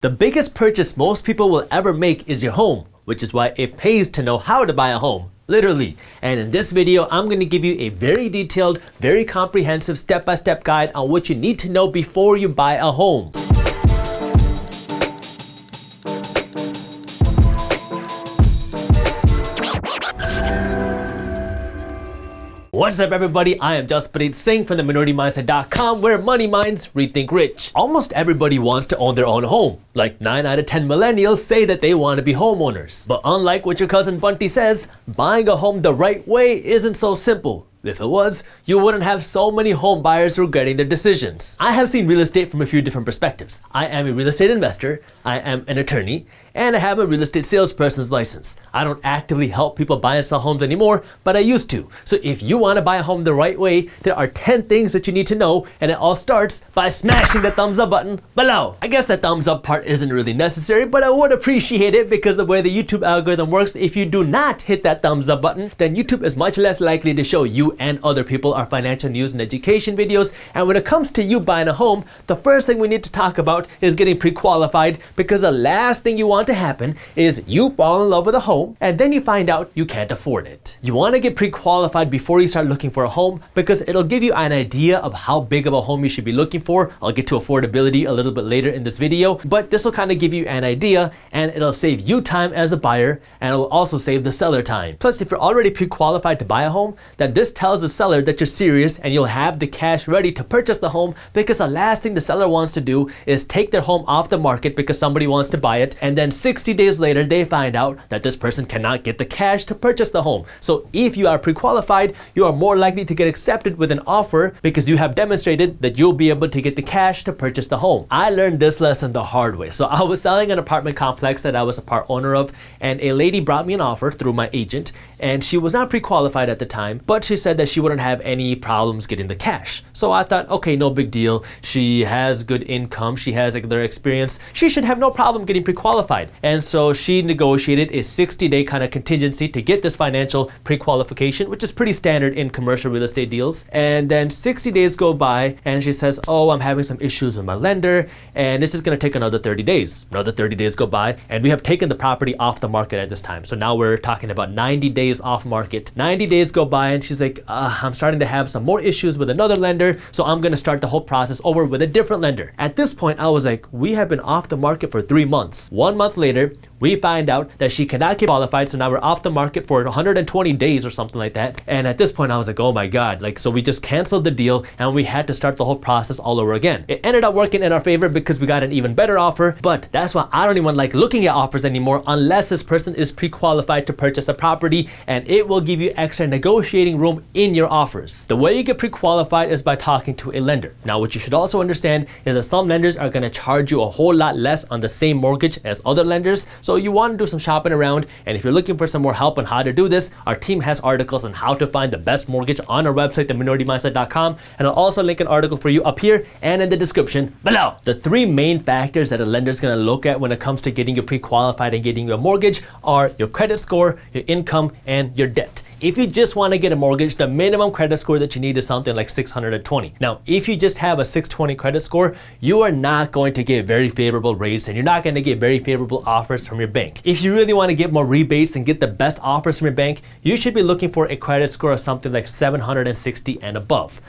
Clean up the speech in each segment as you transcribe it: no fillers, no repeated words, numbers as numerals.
The biggest purchase most people will ever make is your home, which is why it pays to know how to buy a home, literally. And in this video, I'm going to give you a very detailed, very comprehensive step-by-step guide on what you need to know before you buy a home. What's up everybody, I am Jaspreet Singh from theMinorityMindset.com, where money minds rethink rich. Almost everybody wants to own their own home. Like 9 out of 10 millennials say that they want to be homeowners. But unlike what your cousin Bunty says, buying a home the right way isn't so simple. If it was, you wouldn't have so many home buyers regretting their decisions. I have seen real estate from a few different perspectives. I am a real estate investor, I am an attorney, and I have a real estate salesperson's license. I don't actively help people buy and sell homes anymore, but I used to. So if you want to buy a home the right way, there are 10 things that you need to know, and it all starts by smashing the thumbs up button below. I guess the thumbs up part isn't really necessary, but I would appreciate it because the way the YouTube algorithm works, if you do not hit that thumbs up button, then YouTube is much less likely to show you and other people our financial news and education videos. And when it comes to you buying a home, the first thing we need to talk about is getting pre-qualified, because the last thing you want to happen is you fall in love with a home and then you find out you can't afford it. You want to get pre-qualified before you start looking for a home because it'll give you an idea of how big of a home you should be looking for. I'll get to affordability a little bit later in this video, but this will kind of give you an idea and it'll save you time as a buyer and it'll also save the seller time. Plus, if you're already pre-qualified to buy a home, then this tells the seller that you're serious and you'll have the cash ready to purchase the home, because the last thing the seller wants to do is take their home off the market because somebody wants to buy it, and then 60 days later they find out that this person cannot get the cash to purchase the home. So if you are pre-qualified, you are more likely to get accepted with an offer because you have demonstrated that you'll be able to get the cash to purchase the home. I learned this lesson the hard way. So I was selling an apartment complex that I was a part owner of, and a lady brought me an offer through my agent, and she was not pre-qualified at the time, but she said that she wouldn't have any problems getting the cash. So I thought, okay, no big deal. She has good income, she has their experience, she should have no problem getting pre-qualified. And so she negotiated a 60-day kind of contingency to get this financial pre-qualification, which is pretty standard in commercial real estate deals. And then 60 days go by and she says, oh, I'm having some issues with my lender and this is going to take another 30 days. Another 30 days go by and we have taken the property off the market at this time. So now we're talking about 90 days off market. 90 days go by and she's like, I'm starting to have some more issues with another lender, so I'm going to start the whole process over with a different lender. At this point, I was like, we have been off the market for 3 months. 1 month later, we find out that she cannot get qualified, so now we're off the market for 120 days or something like that. And at this point, I was like, oh my God, so we just canceled the deal and we had to start the whole process all over again. It ended up working in our favor because we got an even better offer, but that's why I don't even like looking at offers anymore unless this person is pre-qualified to purchase a property, and it will give you extra negotiating room in your offers. The way you get pre-qualified is by talking to a lender. Now, what you should also understand is that some lenders are going to charge you a whole lot less on the same mortgage as other lenders. So you want to do some shopping around, and if you're looking for some more help on how to do this, our team has articles on how to find the best mortgage on our website, theMinorityMindset.com, and I'll also link an article for you up here and in the description below. The 3 main factors that a lender is going to look at when it comes to getting you pre-qualified and getting you a mortgage are your credit score, your income, and your debt. If you just want to get a mortgage, the minimum credit score that you need is something like 620. Now, if you just have a 620 credit score, you are not going to get very favorable rates and you're not going to get very favorable offers from your bank. If you really want to get more rebates and get the best offers from your bank, you should be looking for a credit score of something like 760 and above.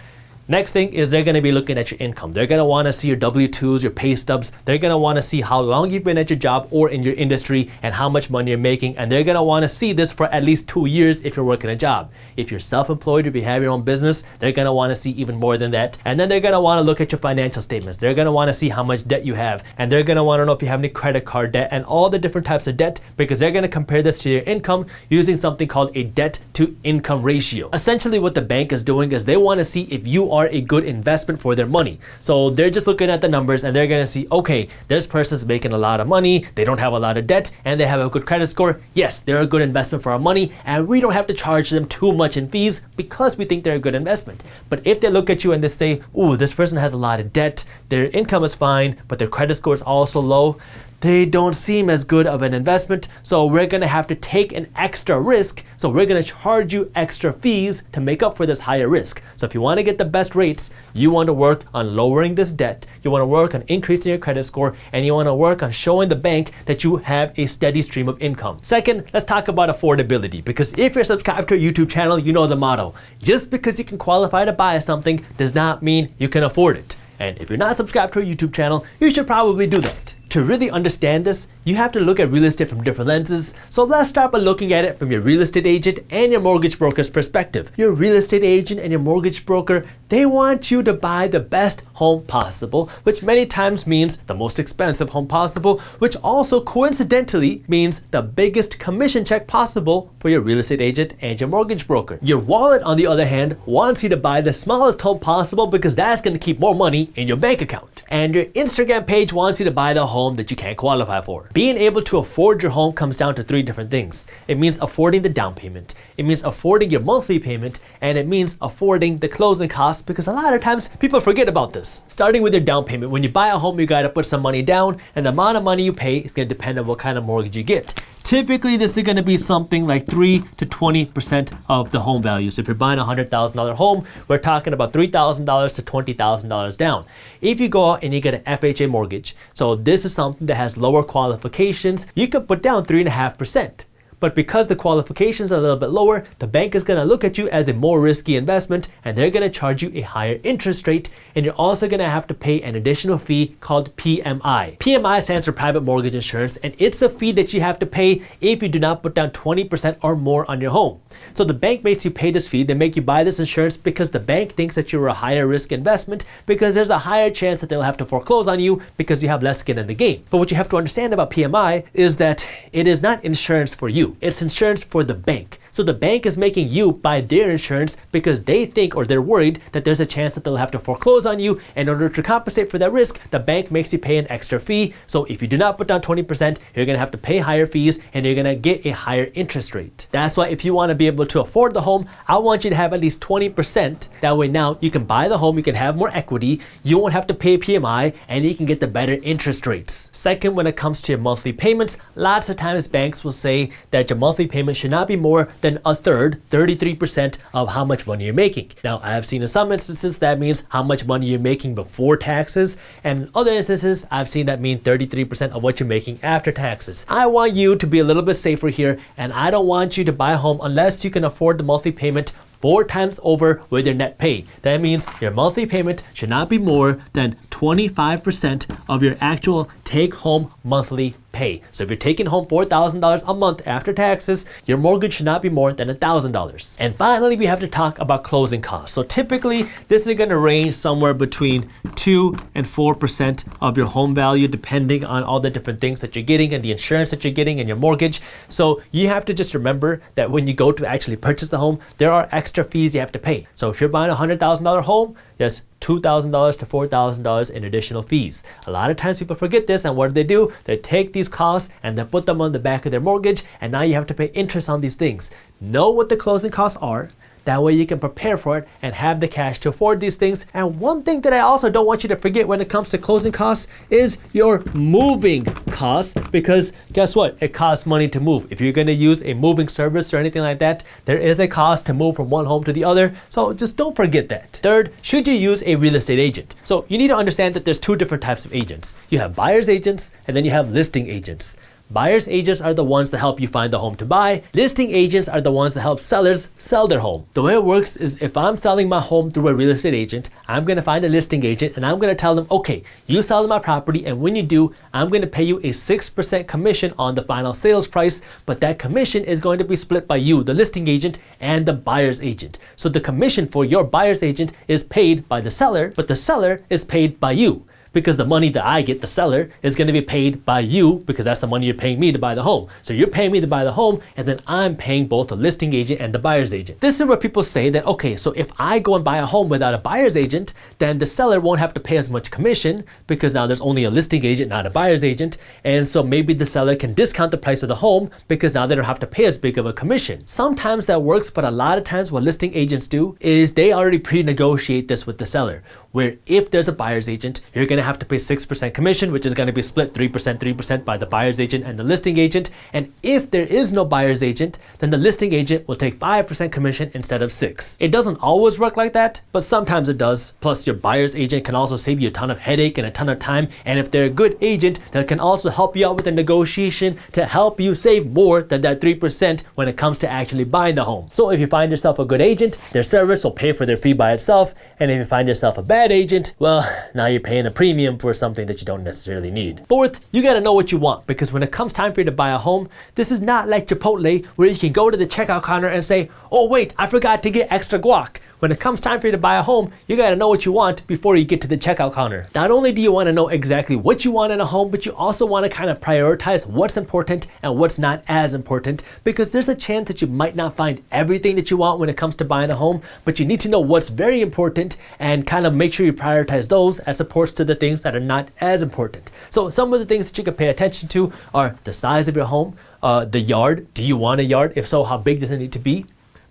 Next thing is they're going to be looking at your income. They're going to want to see your W-2s, your pay stubs. They're going to want to see how long you've been at your job or in your industry and how much money you're making. And they're going to want to see this for at least 2 years if you're working a job. If you're self-employed, if you have your own business, they're going to want to see even more than that. And then they're going to want to look at your financial statements. They're going to want to see how much debt you have. And they're going to want to know if you have any credit card debt and all the different types of debt, because they're going to compare this to your income using something called a debt to income ratio. Essentially, what the bank is doing is they want to see if you are a good investment for their money. So they're just looking at the numbers and they're going to see, okay, this person's making a lot of money, they don't have a lot of debt, and they have a good credit score. Yes, they're a good investment for our money, and we don't have to charge them too much in fees because we think they're a good investment. But if they look at you and they say, ooh, this person has a lot of debt, their income is fine, but their credit score is also low, they don't seem as good of an investment, so we're gonna have to take an extra risk. So we're gonna charge you extra fees to make up for this higher risk. So if you wanna get the best best rates, you want to work on lowering this debt, you want to work on increasing your credit score, and you want to work on showing the bank that you have a steady stream of income. Second, let's talk about affordability, because if you're subscribed to our YouTube channel, you know the motto. Just because you can qualify to buy something does not mean you can afford it. And if you're not subscribed to our YouTube channel, you should probably do that. To really understand this, you have to look at real estate from different lenses. So let's start by looking at it from your real estate agent and your mortgage broker's perspective. Your real estate agent and your mortgage broker, they want you to buy the best home possible, which many times means the most expensive home possible, which also coincidentally means the biggest commission check possible for your real estate agent and your mortgage broker. Your wallet, on the other hand, wants you to buy the smallest home possible because that's going to keep more money in your bank account. And your Instagram page wants you to buy the home that you can't qualify for. Being able to afford your home comes down to three different things. It means affording the down payment, it means affording your monthly payment, and it means affording the closing costs, because a lot of times people forget about this. Starting with your down payment, when you buy a home, you gotta put some money down, and the amount of money you pay is gonna depend on what kind of mortgage you get. Typically, this is going to be something like 3 to 20% of the home value. So if you're buying a $100,000 home, we're talking about $3,000 to $20,000 down. If you go out and you get an FHA mortgage, so this is something that has lower qualifications, you can put down 3.5%. But because the qualifications are a little bit lower, the bank is going to look at you as a more risky investment, and they're going to charge you a higher interest rate, and you're also going to have to pay an additional fee called PMI. PMI stands for private mortgage insurance, and it's a fee that you have to pay if you do not put down 20% or more on your home. So the bank makes you pay this fee, they make you buy this insurance because the bank thinks that you're a higher risk investment, because there's a higher chance that they'll have to foreclose on you because you have less skin in the game. But what you have to understand about PMI is that it is not insurance for you. It's insurance for the bank. So the bank is making you buy their insurance because they think, or they're worried, that there's a chance that they'll have to foreclose on you. In order to compensate for that risk, the bank makes you pay an extra fee. So if you do not put down 20%, you're going to have to pay higher fees, and you're going to get a higher interest rate. That's why if you want to be able to afford the home, I want you to have at least 20%. That way now you can buy the home, you can have more equity, you won't have to pay PMI, and you can get the better interest rates. Second, when it comes to your monthly payments, lots of times banks will say that your monthly payment should not be more than a third, 33% of how much money you're making. Now, I have seen in some instances that means how much money you're making before taxes, and in other instances, I've seen that mean 33% of what you're making after taxes. I want you to be a little bit safer here, and I don't want you to buy a home unless you can afford the monthly payment 4 times over with your net pay. That means your monthly payment should not be more than 25% of your actual take-home monthly pay. So if you're taking home $4,000 a month after taxes, your mortgage should not be more than $1,000. And finally, we have to talk about closing costs. So typically, this is going to range somewhere between 2 and 4% of your home value, depending on all the different things that you're getting and the insurance that you're getting and your mortgage. So you have to just remember that when you go to actually purchase the home, there are extra fees you have to pay. So if you're buying a $100,000 home, there's $2,000 to $4,000 in additional fees. A lot of times people forget this, and what do? They take these costs and they put them on the back of their mortgage, and now you have to pay interest on these things. Know what the closing costs are. That way you can prepare for it and have the cash to afford these things. And one thing that I also don't want you to forget when it comes to closing costs is your moving costs, because guess what? It costs money to move. If you're going to use a moving service or anything like that, there is a cost to move from one home to the other. So just don't forget that. Third, should you use a real estate agent? So you need to understand that there's 2 different types of agents. You have buyer's agents, and then you have listing agents. Buyer's agents are the ones that help you find the home to buy. Listing agents are the ones that help sellers sell their home. The way it works is if I'm selling my home through a real estate agent, I'm going to find a listing agent and I'm going to tell them, okay, you sell my property, and when you do, I'm going to pay you a 6% commission on the final sales price, but that commission is going to be split by you, the listing agent, and the buyer's agent. So the commission for your buyer's agent is paid by the seller, but the seller is paid by you. because the money that I get, the seller, is going to be paid by you because that's the money you're paying me to buy the home. So you're paying me to buy the home, and then I'm paying both the listing agent and the buyer's agent. This is where people say that, okay, so if I go and buy a home without a buyer's agent, then the seller won't have to pay as much commission because now there's only a listing agent, not a buyer's agent. And so maybe the seller can discount the price of the home because now they don't have to pay as big of a commission. Sometimes that works, but a lot of times what listing agents do is they already pre-negotiate this with the seller. where if there's a buyer's agent, you're going to have to pay 6% commission, which is going to be split 3% by the buyer's agent and the listing agent. And if there is no buyer's agent, then the listing agent will take 5% commission instead of 6%. It doesn't always work like that, but sometimes it does. Plus, your buyer's agent can also save you a ton of headache and a ton of time. And if they're a good agent, that can also help you out with the negotiation to help you save more than that 3% when it comes to actually buying the home. So if you find yourself a good agent, their service will pay for their fee by itself. And if you find yourself a bad agent, well, now you're paying a premium for something that you don't necessarily need. Fourth, you gotta know what you want, because when it comes time for you to buy a home, this is not like Chipotle where you can go to the checkout counter and say, oh wait, I forgot to get extra guac. When it comes time for you to buy a home, you gotta know what you want before you get to the checkout counter. Not only do you wanna know exactly what you want in a home, but you also wanna kind of prioritize what's important and what's not as important, because there's a chance that you might not find everything that you want when it comes to buying a home, but you need to know what's very important and kind of make sure you prioritize those as opposed to the things that are not as important. So some of the things that you can pay attention to are the size of your home, the yard. Do you want a yard? If so, how big does it need to be?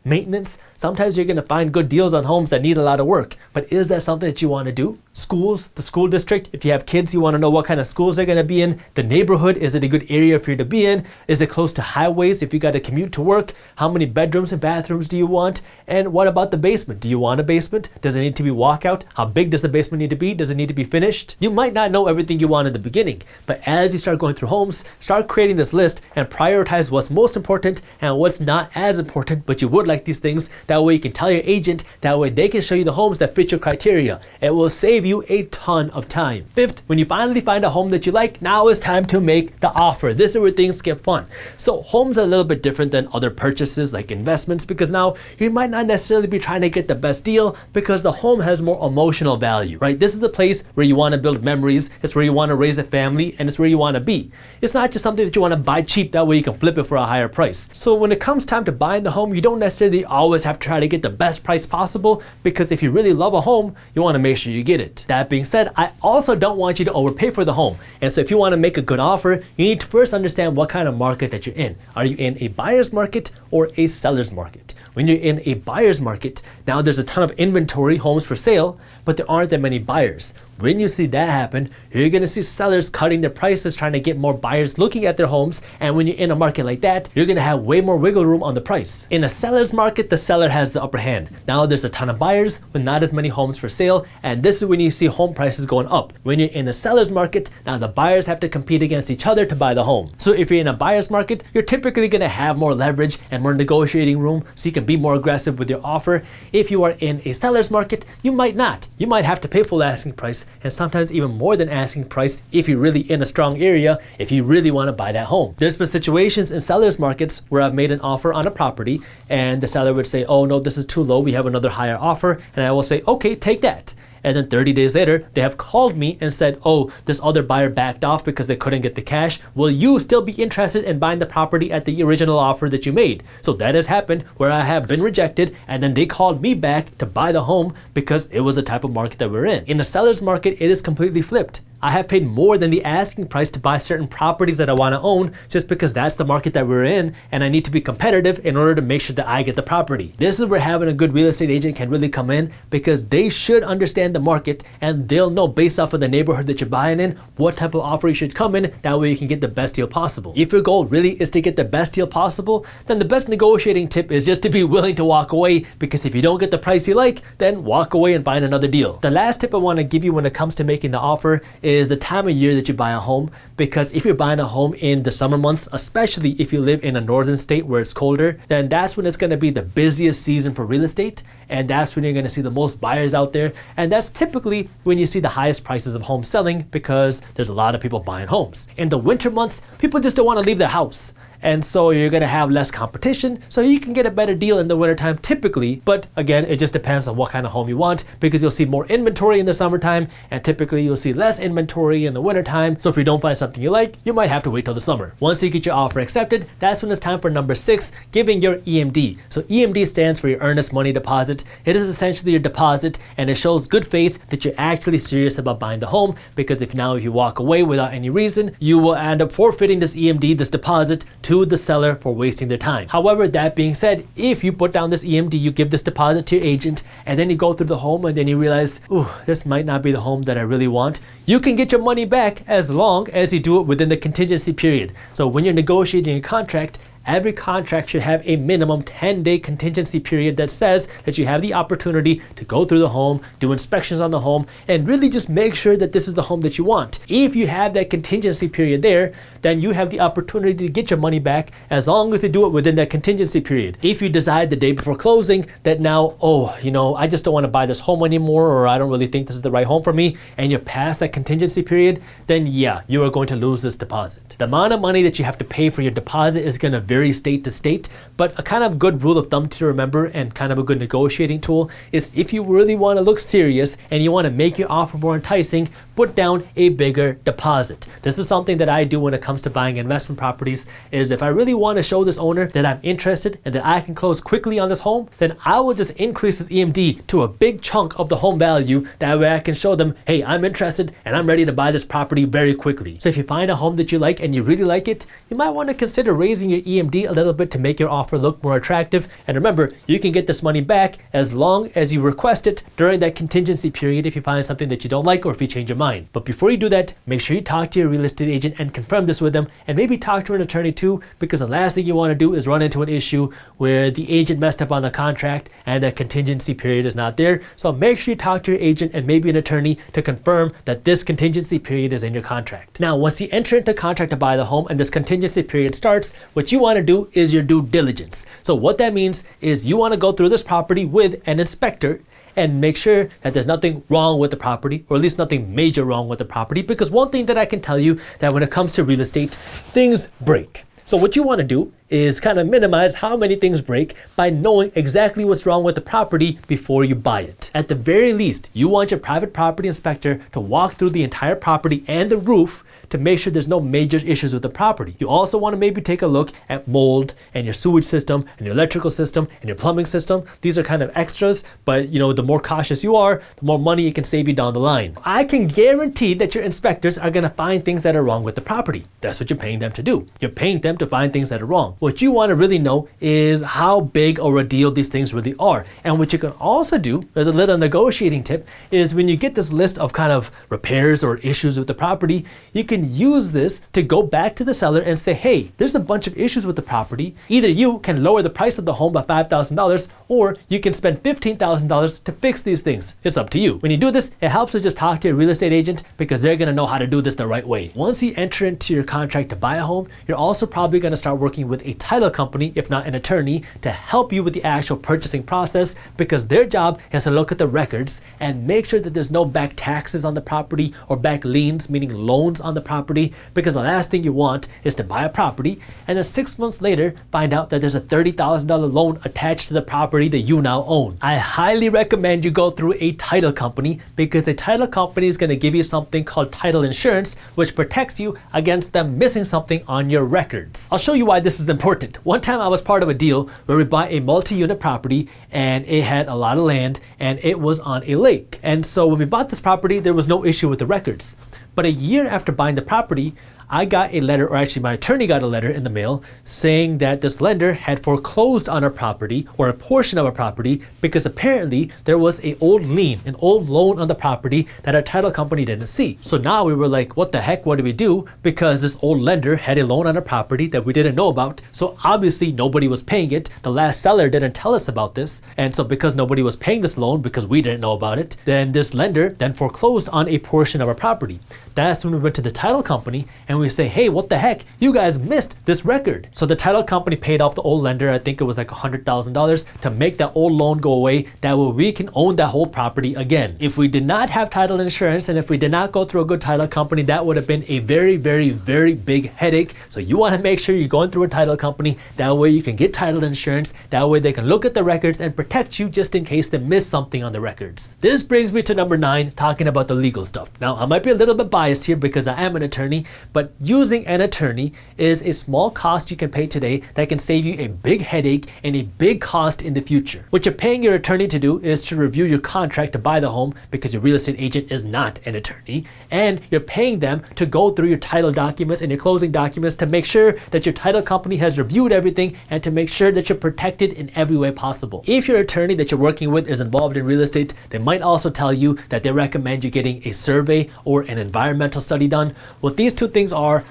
Maintenance. Sometimes you're going to find good deals on homes that need a lot of work, but is that something that you want to do? Schools, the school district. If you have kids, you want to know what kind of schools they're going to be in. The neighborhood, is it a good area for you to be in? Is it close to highways if you got to commute to work? How many bedrooms and bathrooms do you want? And what about the basement? Do you want a basement? Does it need to be walkout? How big does the basement need to be? Does it need to be finished? You might not know everything you want in the beginning, but as you start going through homes, start creating this list and prioritize what's most important and what's not as important, but you would like these things. That way you can tell your agent, that way they can show you the homes that fit your criteria. It will save you a ton of time. Fifth, when you finally find a home that you like, now is time to make the offer. This is where things get fun. So homes are a little bit different than other purchases like investments, because now you might not necessarily be trying to get the best deal because the home has more emotional value, right? This is the place where you want to build memories. It's where you want to raise a family, and it's where you want to be. It's not just something that you want to buy cheap, that way you can flip it for a higher price. So when it comes time to buying the home, you don't necessarily always have to try to get the best price possible, because if you really love a home, you want to make sure you get it. That being said, I also don't want you to overpay for the home. And so if you want to make a good offer, you need to first understand what kind of market that you're in. Are you in a buyer's market or a seller's market? When you're in a buyer's market, now there's a ton of inventory, homes for sale, but there aren't that many buyers. When you see that happen, you're going to see sellers cutting their prices, trying to get more buyers looking at their homes. And when you're in a market like that, you're going to have way more wiggle room on the price. In a seller's market, the seller has the upper hand. Now there's a ton of buyers, but not as many homes for sale. And this is when you see home prices going up. When you're in a seller's market, now the buyers have to compete against each other to buy the home. So if you're in a buyer's market, you're typically going to have more leverage and more negotiating room, so you can be more aggressive with your offer. If you are in a seller's market, you might not. You might have to pay full asking price, and sometimes even more than asking price if you're really in a strong area, if you really want to buy that home. There's been situations in sellers markets where I've made an offer on a property and the seller would say, oh no, this is too low, we have another higher offer, and I will say, okay, take that. And then 30 days later, they have called me and said, oh, this other buyer backed off because they couldn't get the cash. Will you still be interested in buying the property at the original offer that you made? So that has happened where I have been rejected, and then they called me back to buy the home because it was the type of market that we're in. In a seller's market, it is completely flipped. I have paid more than the asking price to buy certain properties that I want to own, just because that's the market that we're in, and I need to be competitive in order to make sure that I get the property. This is where having a good real estate agent can really come in, because they should understand the market and they'll know based off of the neighborhood that you're buying in what type of offer you should come in. That way you can get the best deal possible. If your goal really is to get the best deal possible, then the best negotiating tip is just to be willing to walk away, because if you don't get the price you like, then walk away and find another deal. The last tip I want to give you when it comes to making the offer is the time of year that you buy a home, because if you're buying a home in the summer months, especially if you live in a northern state where it's colder, then that's when it's going to be the busiest season for real estate, and that's when you're going to see the most buyers out there, and that's typically when you see the highest prices of homes selling, because there's a lot of people buying homes. In the winter months, people just don't want to leave their house, and so you're going to have less competition, so you can get a better deal in the wintertime typically. But again, it just depends on what kind of home you want, because you'll see more inventory in the summertime and typically you'll see less inventory in the wintertime. So if you don't find something you like, you might have to wait till the summer. Once you get your offer accepted, that's when it's time for number 6, giving your EMD. So EMD stands for your earnest money deposit. It is essentially your deposit, and it shows good faith that you're actually serious about buying the home, because if you walk away without any reason, you will end up forfeiting this EMD, this deposit, to the seller for wasting their time. However, that being said, if you put down this EMD, you give this deposit to your agent, and then you go through the home and then you realize, ooh, this might not be the home that I really want, you can get your money back as long as you do it within the contingency period. So when you're negotiating a contract, every contract should have a minimum 10-day contingency period that says that you have the opportunity to go through the home, do inspections on the home, and really just make sure that this is the home that you want. If you have that contingency period there, then you have the opportunity to get your money back as long as you do it within that contingency period. If you decide the day before closing that now, I just don't want to buy this home anymore, or I don't really think this is the right home for me, and you're past that contingency period, then yeah, you are going to lose this deposit. The amount of money that you have to pay for your deposit is going to vary state to state, but a kind of good rule of thumb to remember and kind of a good negotiating tool is if you really want to look serious and you want to make your offer more enticing, put down a bigger deposit. This is something that I do when it comes to buying investment properties, is if I really want to show this owner that I'm interested and that I can close quickly on this home, then I will just increase this EMD to a big chunk of the home value. That way I can show them, hey, I'm interested and I'm ready to buy this property very quickly. So if you find a home that you like and you really like it, you might want to consider raising your EMD a little bit to make your offer look more attractive. And remember, you can get this money back as long as you request it during that contingency period if you find something that you don't like or if you change your mind. But before you do that, make sure you talk to your real estate agent and confirm this with them, and maybe talk to an attorney too, because the last thing you want to do is run into an issue where the agent messed up on the contract and that contingency period is not there. So make sure you talk to your agent and maybe an attorney to confirm that this contingency period is in your contract. Now, once you enter into contract to buy the home and this contingency period starts, what you want to do is your due diligence. So what that means is you want to go through this property with an inspector and make sure that there's nothing wrong with the property, or at least nothing major wrong with the property, because one thing that I can tell you that when it comes to real estate, things break. So what you want to do is kind of minimize how many things break by knowing exactly what's wrong with the property before you buy it. At the very least, you want your private property inspector to walk through the entire property and the roof to make sure there's no major issues with the property. You also want to maybe take a look at mold and your sewage system and your electrical system and your plumbing system. These are kind of extras, but the more cautious you are, the more money it can save you down the line. I can guarantee that your inspectors are going to find things that are wrong with the property. That's what you're paying them to do. You're paying them to find things that are wrong. What you want to really know is how big or a deal these things really are. And what you can also do, as a little negotiating tip, is when you get this list of kind of repairs or issues with the property, you can use this to go back to the seller and say, hey, there's a bunch of issues with the property. Either you can lower the price of the home by $5,000, or you can spend $15,000 to fix these things. It's up to you. When you do this, it helps to just talk to your real estate agent, because they're going to know how to do this the right way. Once you enter into your contract to buy a home, you're also probably going to start working with a title company, if not an attorney, to help you with the actual purchasing process, because their job is to look at the records and make sure that there's no back taxes on the property or back liens, meaning loans on the property, because the last thing you want is to buy a property and then 6 months later find out that there's a $30,000 loan attached to the property that you now own. I highly recommend you go through a title company, because a title company is going to give you something called title insurance, which protects you against them missing something on your records. I'll show you why this is important. One time I was part of a deal where we bought a multi-unit property, and it had a lot of land and it was on a lake. And so when we bought this property, there was no issue with the records. But a year after buying the property, I got a letter, or actually my attorney got a letter in the mail saying that this lender had foreclosed on our property, or a portion of our property, because apparently there was an old lien, an old loan on the property that our title company didn't see. So now we were like, what the heck, what do we do? Because this old lender had a loan on our property that we didn't know about. So obviously nobody was paying it. The last seller didn't tell us about this. And so because nobody was paying this loan, because we didn't know about it, then this lender then foreclosed on a portion of our property. That's when we went to the title company and we say, hey, what the heck? You guys missed this record. So the title company paid off the old lender, I think it was like $100,000, to make that old loan go away. That way we can own that whole property again. If we did not have title insurance, and if we did not go through a good title company, that would have been a very, very, very big headache. So you want to make sure you're going through a title company. That way you can get title insurance. That way they can look at the records and protect you just in case they miss something on the records. This brings me to number 9, talking about the legal stuff. Now, I might be a little bit biased here because I am an attorney, but But using an attorney is a small cost you can pay today that can save you a big headache and a big cost in the future. What you're paying your attorney to do is to review your contract to buy the home, because your real estate agent is not an attorney, and you're paying them to go through your title documents and your closing documents to make sure that your title company has reviewed everything and to make sure that you're protected in every way possible. If your attorney that you're working with is involved in real estate, they might also tell you that they recommend you getting a survey or an environmental study done. What these two things are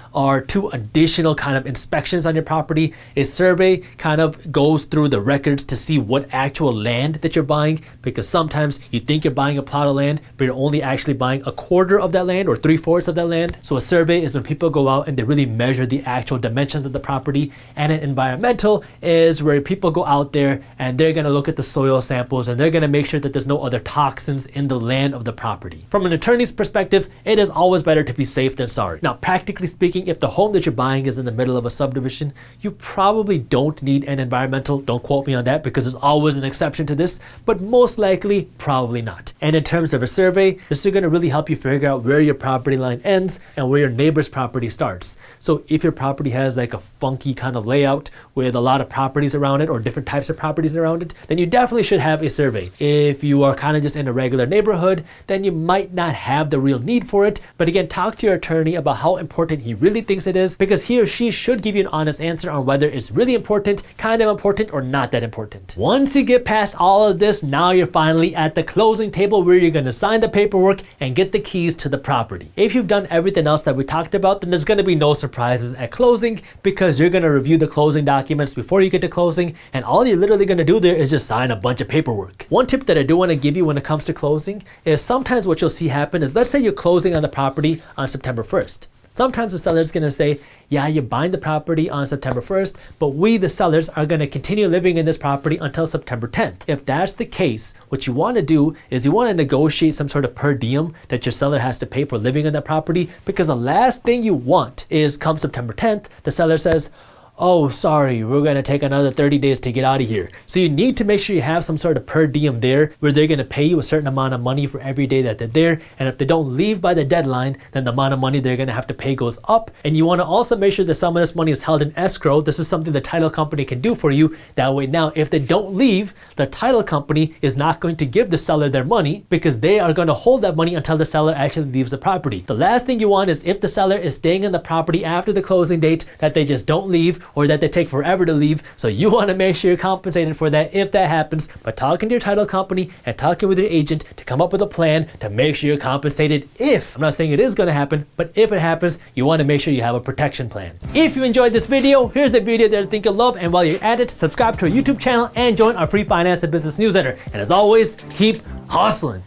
two additional kind of inspections on your property. A survey kind of goes through the records to see what actual land that you're buying, because sometimes you think you're buying a plot of land, but you're only actually buying a quarter of that land or 3/4 of that land. So a survey is when people go out and they really measure the actual dimensions of the property, and an environmental is where people go out there and they're going to look at the soil samples and they're going to make sure that there's no other toxins in the land of the property. From an attorney's perspective, it is always better to be safe than sorry. Now, practically speaking, if the home that you're buying is in the middle of a subdivision, you probably don't need an environmental. Don't quote me on that, because there's always an exception to this, but most likely probably not. And in terms of a survey, this is going to really help you figure out where your property line ends and where your neighbor's property starts. So if your property has like a funky kind of layout with a lot of properties around it or different types of properties around it, then you definitely should have a survey. If you are kind of just in a regular neighborhood, then you might not have the real need for it. But again, talk to your attorney about how important he really thinks it is, because he or she should give you an honest answer on whether it's really important, kind of important, or not that important. Once you get past all of this, now you're finally at the closing table where you're going to sign the paperwork and get the keys to the property. If you've done everything else that we talked about, then there's going to be no surprises at closing, because you're going to review the closing documents before you get to closing, and all you're literally going to do there is just sign a bunch of paperwork. One tip that I do want to give you when it comes to closing is sometimes what you'll see happen is, let's say you're closing on the property on September 1st. Sometimes the seller's going to say, yeah, you're buying the property on September 1st, but we, the sellers, are going to continue living in this property until September 10th. If that's the case, what you want to do is you want to negotiate some sort of per diem that your seller has to pay for living in that property, because the last thing you want is, come September 10th, the seller says, oh, sorry, we're going to take another 30 days to get out of here. So you need to make sure you have some sort of per diem there where they're going to pay you a certain amount of money for every day that they're there. And if they don't leave by the deadline, then the amount of money they're going to have to pay goes up. And you want to also make sure that some of this money is held in escrow. This is something the title company can do for you. That way now, if they don't leave, the title company is not going to give the seller their money, because they are going to hold that money until the seller actually leaves the property. The last thing you want is, if the seller is staying in the property after the closing date, that they just don't leave, or that they take forever to leave. So you want to make sure you're compensated for that if that happens, by talking to your title company and talking with your agent to come up with a plan to make sure you're compensated if, I'm not saying it is going to happen, but if it happens, you want to make sure you have a protection plan. If you enjoyed this video, here's a video that I think you'll love, and while you're at it, subscribe to our YouTube channel and join our free finance and business newsletter. And as always, keep hustling.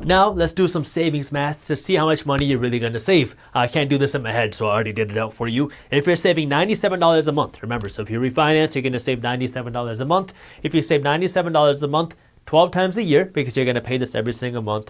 Now let's do some savings math to see how much money you're really going to save. I can't do this in my head, so I already did it out for you. If you're saving $97 a month, remember, so if you refinance, you're going to save $97 a month. If you save $97 a month 12 times a year, because you're going to pay this every single month,